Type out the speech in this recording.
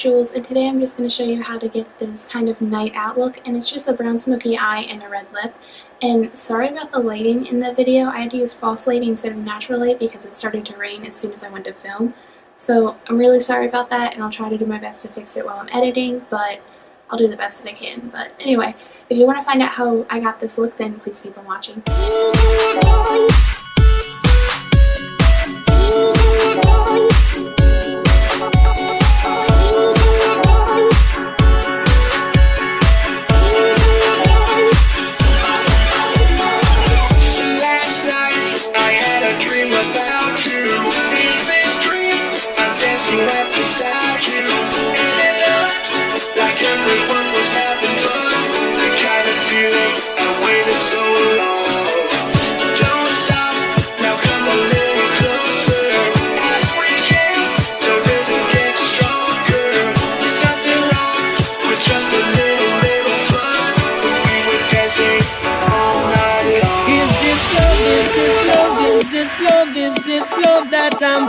Jules, and today I'm just going to show you how to get this kind of night out look, and it's just a brown smoky eye and a red lip. And sorry about the lighting in the video. I had to use false lighting instead of natural light because it started to rain as soon as I went to film. So I'm really sorry about that, and I'll try to do my best to fix it while I'm editing, but I'll do the best that I can. But anyway, if you want to find out how I got this look, then please keep on watching. Right beside you, and it looked like everyone was having fun. The kind of feeling I waited so long. Don't stop, now come a little closer. As we jam, the rhythm gets stronger. There's nothing wrong with just a little fun. But we were dancing all night long. Is this love? Is this love? Is this love? Is this love that I'm